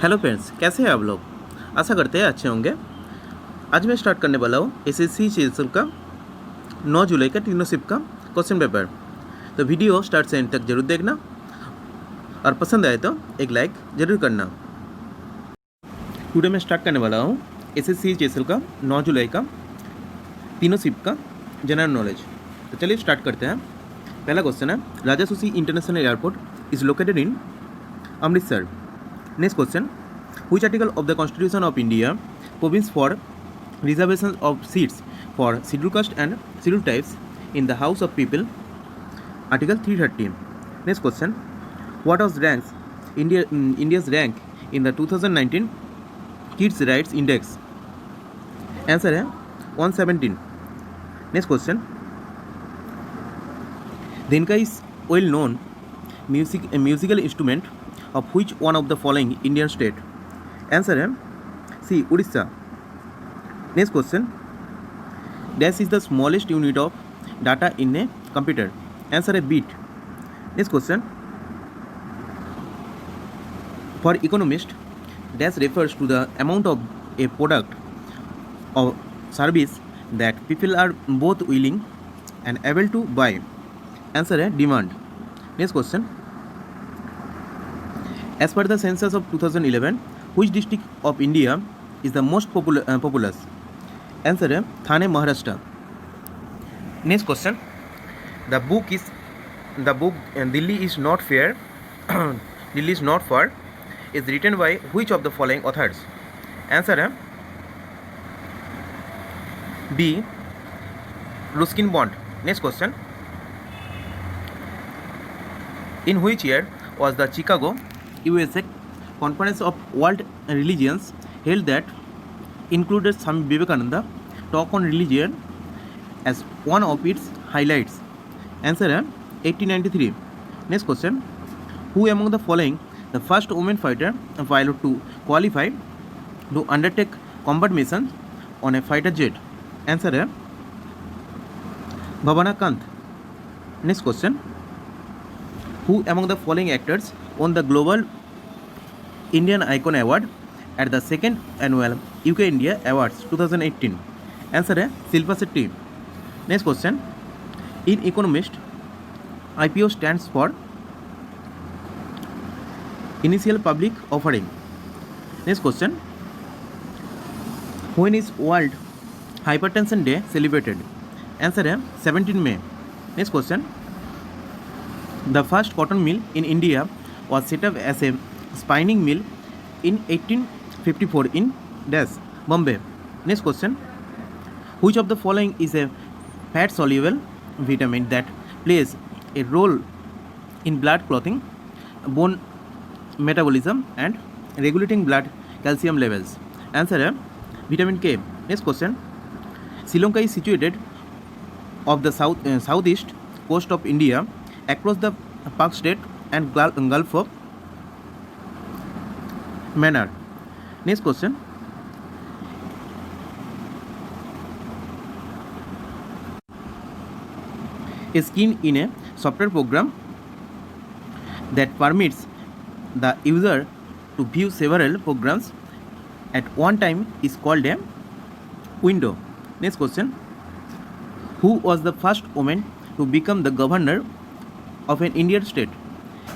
Hello friends, कैसे हैं आप लोग। आशा करते हैं अच्छे होंगे। आज मैं स्टार्ट करने वाला हूँ एसएससी सीजीएल का 9 जुलाई का तीनों शिफ्ट का क्वेश्चन पेपर। तो वीडियो स्टार्ट से एंड तक जरूर देखना और पसंद आए तो एक लाइक ज़रूर करना। टुडे मैं स्टार्ट करने वाला हूँ एसएससी सीजीएल का 9 जुलाई का तीनों शिफ्ट का जनरल नॉलेज। तो चलिए स्टार्ट करते हैं। पहला क्वेश्चन है, राजा सुसी international airport is located in Amritsar. Next question, which article of the Constitution of India provides for reservation of seats for scheduled caste and scheduled tribes in the House of People? Article 330. Next question, what was India's rank in the 2019 Kids Rights Index? Answer है 117. Next question, Dhenka is well known musical instrument of which one of the following Indian state? Answer है C. Odisha. Next question, dash is the smallest unit of data in a computer? Answer है bit. Next question, for economist, dash refers to the amount of a product or service that people are both willing and able to buy? Answer है demand. Next question, as per the census of 2011, which district of India is the most populous? Answer है Thane, Maharashtra. Next question, the book Delhi is not fair Delhi is not far is written by which of the following authors? Answer है B. Ruskin Bond. Next question, in which year was the Chicago, USA Conference of World Religions held that included Swami Vivekananda talk on religion as one of its highlights? Answer है 1893. Next question, who among the following the first woman fighter pilot to qualify to undertake combat missions on a fighter jet? Answer है Bhavana Kant. Next question, who among the following actors won the Global Indian Icon Award at the second annual UK India Awards 2018? Answer है Shilpa Shetty. Next question, in Economist, IPO stands for Initial Public Offering. Next question, when is World Hypertension Day celebrated? Answer है 17 May. Next question, the first cotton mill in India was set up as a spinning mill in 1854 in Dash, Bombay. Next question, which of the following is a fat soluble vitamin that plays a role in blood clotting, bone metabolism and regulating blood calcium levels? Answer है vitamin K. Next question, Sri Lanka is situated of the southeast coast of India across the Pak Strait and Gulf of Mannar. Next question, a skin in a software program that permits the user to view several programs at one time is called a window. Next question, who was the first woman to become the governor of an Indian state?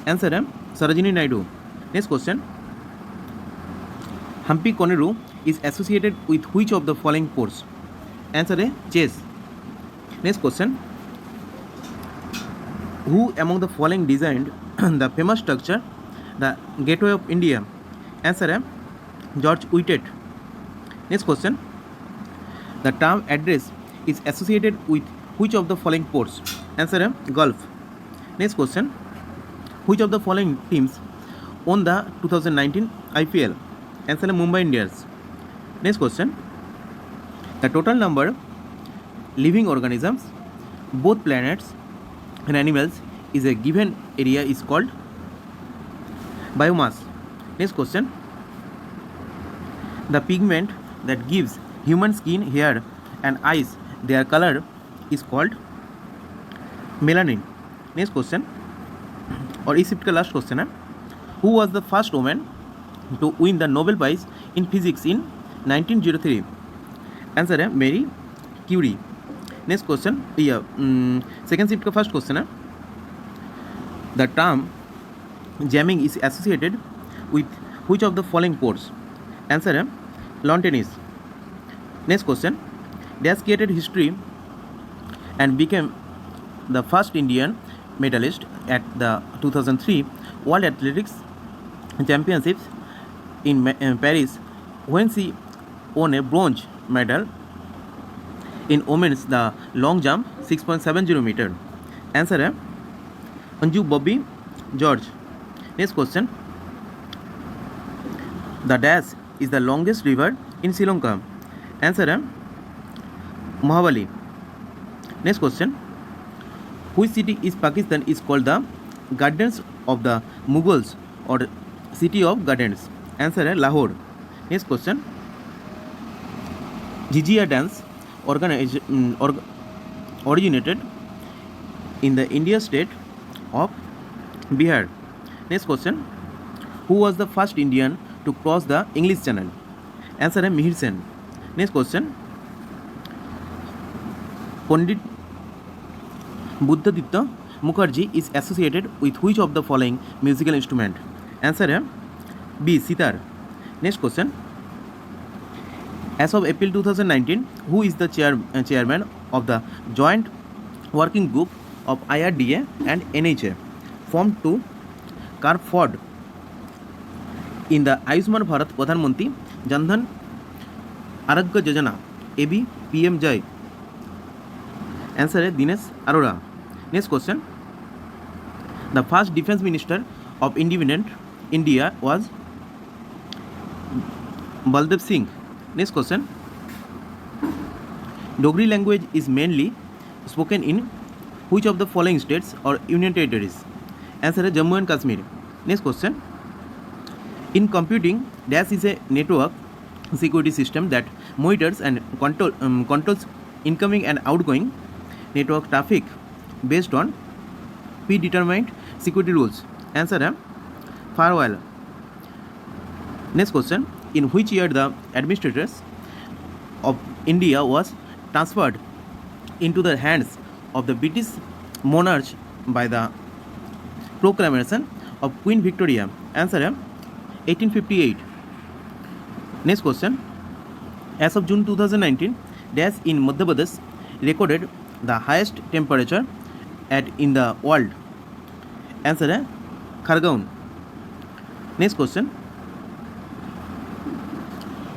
Answer है Sarojini Naidu. Next question, Hampi Koneru is associated with which of the following ports? Answer है chess. Next question, who among the following designed the famous structure the Gateway of India? Answer है George Whitehead. Next question, the term address is associated with which of the following ports? Answer है Gulf. Next question, which of the following teams won the 2019 IPL? Answer है Mumbai Indians. Next question, the total number living organisms, both planets and animals, is a given area is called biomass. Next question, the pigment that gives human skin, hair and eyes their color is called melanin. Next question, और इस shift का last question है, who was the first women to win the Nobel Prize in Physics in 1903? Answer है Mary Curie. Next question, second shift का first question है, the term jamming is associated with which of the following sports? Answer है lawn tennis. Next question, Dash created history and became the first Indian medalist at the 2003 World Athletics Championships in Paris when she won a bronze medal in women's the long jump 6.70 meter. Answer है Anju Bobby George. Next question, the Dash is the longest river in Sri Lanka. Answer है Mahabali. Next question, which city is Pakistan is called the Gardens of the Mughals or City of Gardens? Answer है Lahore. Next question, Jhijia dance originated in the India state of Bihar. Next question, who was the first Indian to cross the English Channel? Answer है Mihir Sen. Next question, Pandit Buddhaditya Mukherjee is associated with which of the following musical instrument? Answer है B. Sitar. Next question, as of April 2019, who is the chairman of the joint working group of IRDA and NHA formed to curb fraud in the Ayushman Bharat Pradhan Mantri Jan Dhan Arogya Yojana AB PMJ? Answer है Dinesh Arora. Next question, the first defense minister of independent India was Baldev Singh. Next question, Dogri language is mainly spoken in which of the following states or union territories? Answer है Jammu and Kashmir. Next question, in computing, Dash is a network security system that monitors and controls incoming and outgoing network traffic based on predetermined security rules. Answer है Firewall. Next question, in which year the administrators of India was transferred into the hands of the British monarch by the proclamation of Queen Victoria? Answer है 1858. Next question, as of June 2019, Dash in Madhya Pradesh recorded the highest temperature in the world? Answer है Khargaon. Next question,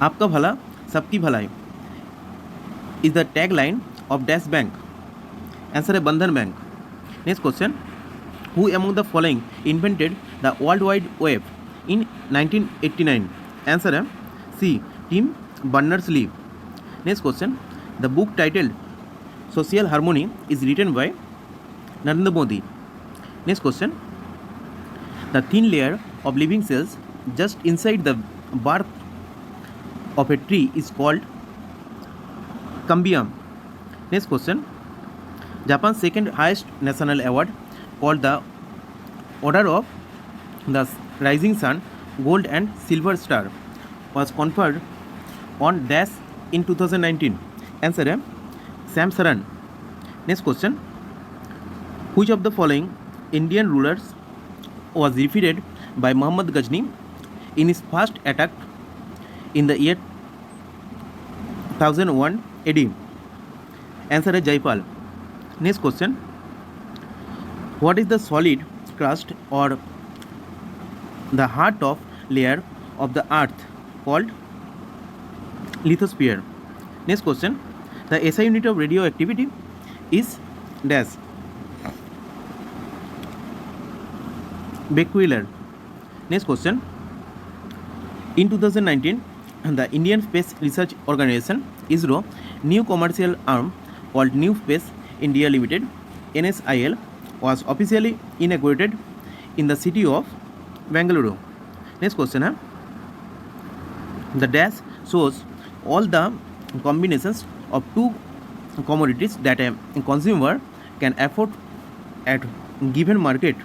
आपका भला सबकी भलाई is the tagline of Dash Bank? Answer है Bandhan Bank. Next question, who among the following invented the World Wide Web in 1989? Answer है C. Tim Berners-Lee. Next question, the book titled Social Harmony is written by Narendra Modi. Next question, the thin layer of living cells just inside the bark of a tree is called cambium. Next question, Japan's second highest national award called the Order of the Rising Sun Gold and Silver Star was conferred on Dash in 2019. Answer है Sam Saran. Next question, which of the following Indian rulers was defeated by Muhammad Ghazni in his first attack in the year 1001 AD? Answer है Jaipal. Next question, what is the solid crust or the heart of layer of the earth called lithosphere? Next question, the SI unit of radioactivity is dash becquerel. Next question, in 2019 the Indian Space Research Organization ISRO new commercial arm called New Space India Limited NSIL was officially inaugurated in the city of Bengaluru. Next question है, the dash shows all the combinations of two commodities that a consumer can afford at given market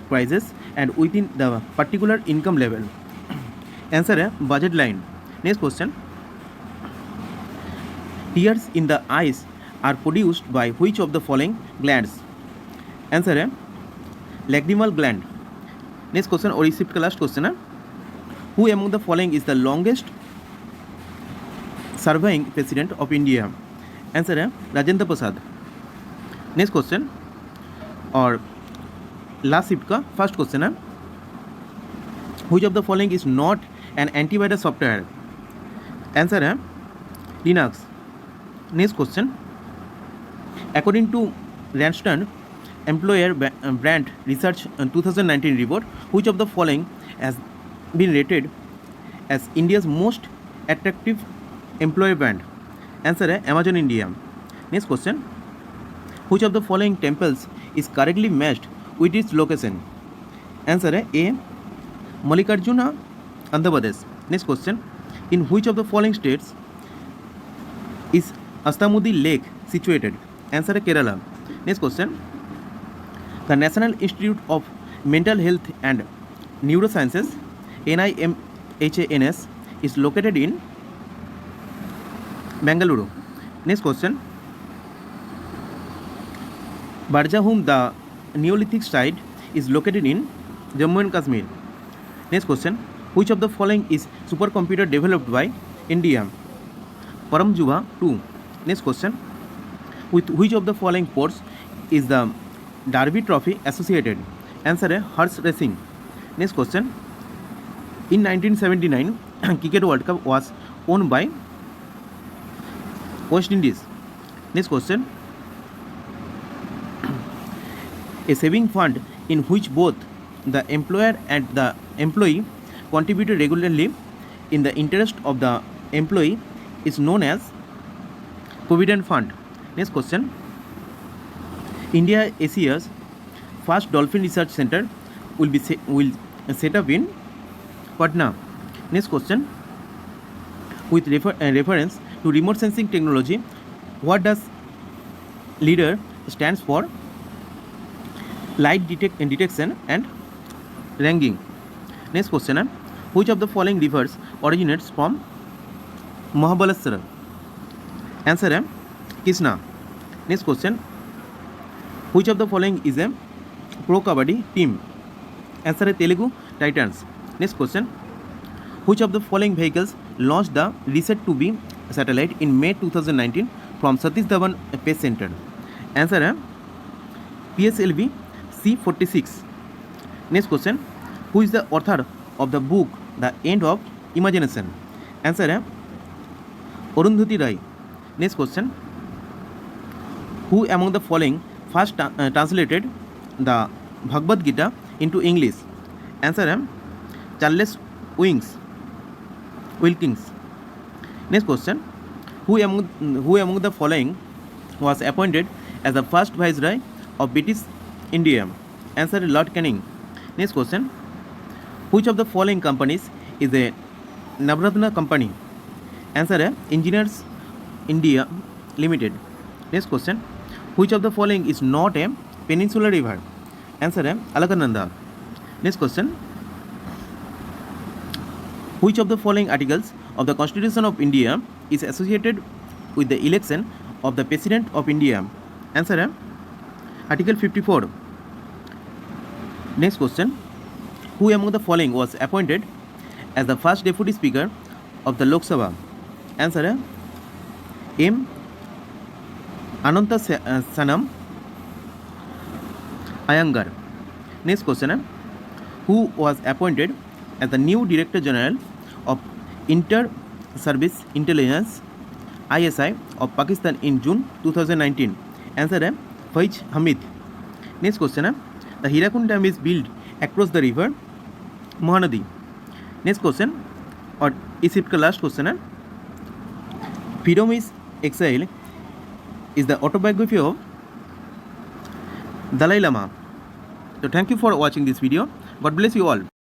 prices and within the particular income level. Answer है budget line. Next question, tears in the eyes are produced by which of the following glands? Answer है lacrimal gland. Next question और इस shift का last question है, who among the following is the longest serving president of India? Answer है Rajendra Prasad. Next question और last shift का first question है, which of the following is not an antivirus software? Answer है Linux. Next question, according to Randstad employer brand research 2019 report, which of the following has been rated as India's most attractive employer brand? Answer है Amazon India. Next question, which of the following temples is correctly matched with its location? Answer है A Mallikarjuna, Andhra Pradesh. Next question, in which of the following states is Astamudi Lake situated? Answer है Kerala. Next question, the National Institute of Mental Health and Neurosciences NIMHANS is located in Bengaluru. Next question, Barjahum, the Neolithic site, is located in Jammu and Kashmir. Next question, which of the following is supercomputer developed by India? Paramjuva 2. Next question, with which of the following sports is the Derby Trophy associated? Answer है Horse Racing. Next question, in 1979 Cricket World Cup was owned by West Indies. Next question, a saving fund in which both the employer and the employee contributed regularly in the interest of the employee is known as Provident Fund. Next question, India Asia's first dolphin research center will set up in Patna. Next question, with reference to remote sensing technology, what does LIDAR stands for? Light detection and ranging. Next question, which of the following rivers originates from Mahabaleshwar? Answer है Krishna. Next question, which of the following is a pro kabaddi team? Answer है Telugu Titans. Next question, which of the following vehicles launched the Reset to be satellite in May 2019 from Satish Dhawan Space Center? Answer है PSLV C46. Next question, who is the author of the book The End of Imagination? Answer है Arundhati Roy. Next question, who among the following first translated the Bhagavad Gita into English? Answer है Charles Wilkins. Next question, who among the following was appointed as the first viceroy of British India? Answer है Lord Canning. Next question, which of the following companies is a Navratna company? Answer है Engineers India Limited. Next question, which of the following is not a peninsular river? Answer है Alakananda. Next question, which of the following articles of the Constitution of India is associated with the election of the President of India? Answer है Article 54. Next question, who among the following was appointed as the first Deputy Speaker of the Lok Sabha? Answer है M. Ananta Sanam Iyengar. Next question है, who was appointed as the new Director General of Inter-Service Intelligence ISI of Pakistan in June 2019? Answer है Faiz Hamid. Next question है, the Hirakud Dam is built across the river Mahanadi. Next question और इस shift का last question है, Freedom is Exile is the autobiography of Dalai Lama. So thank you for watching this video. God bless you all.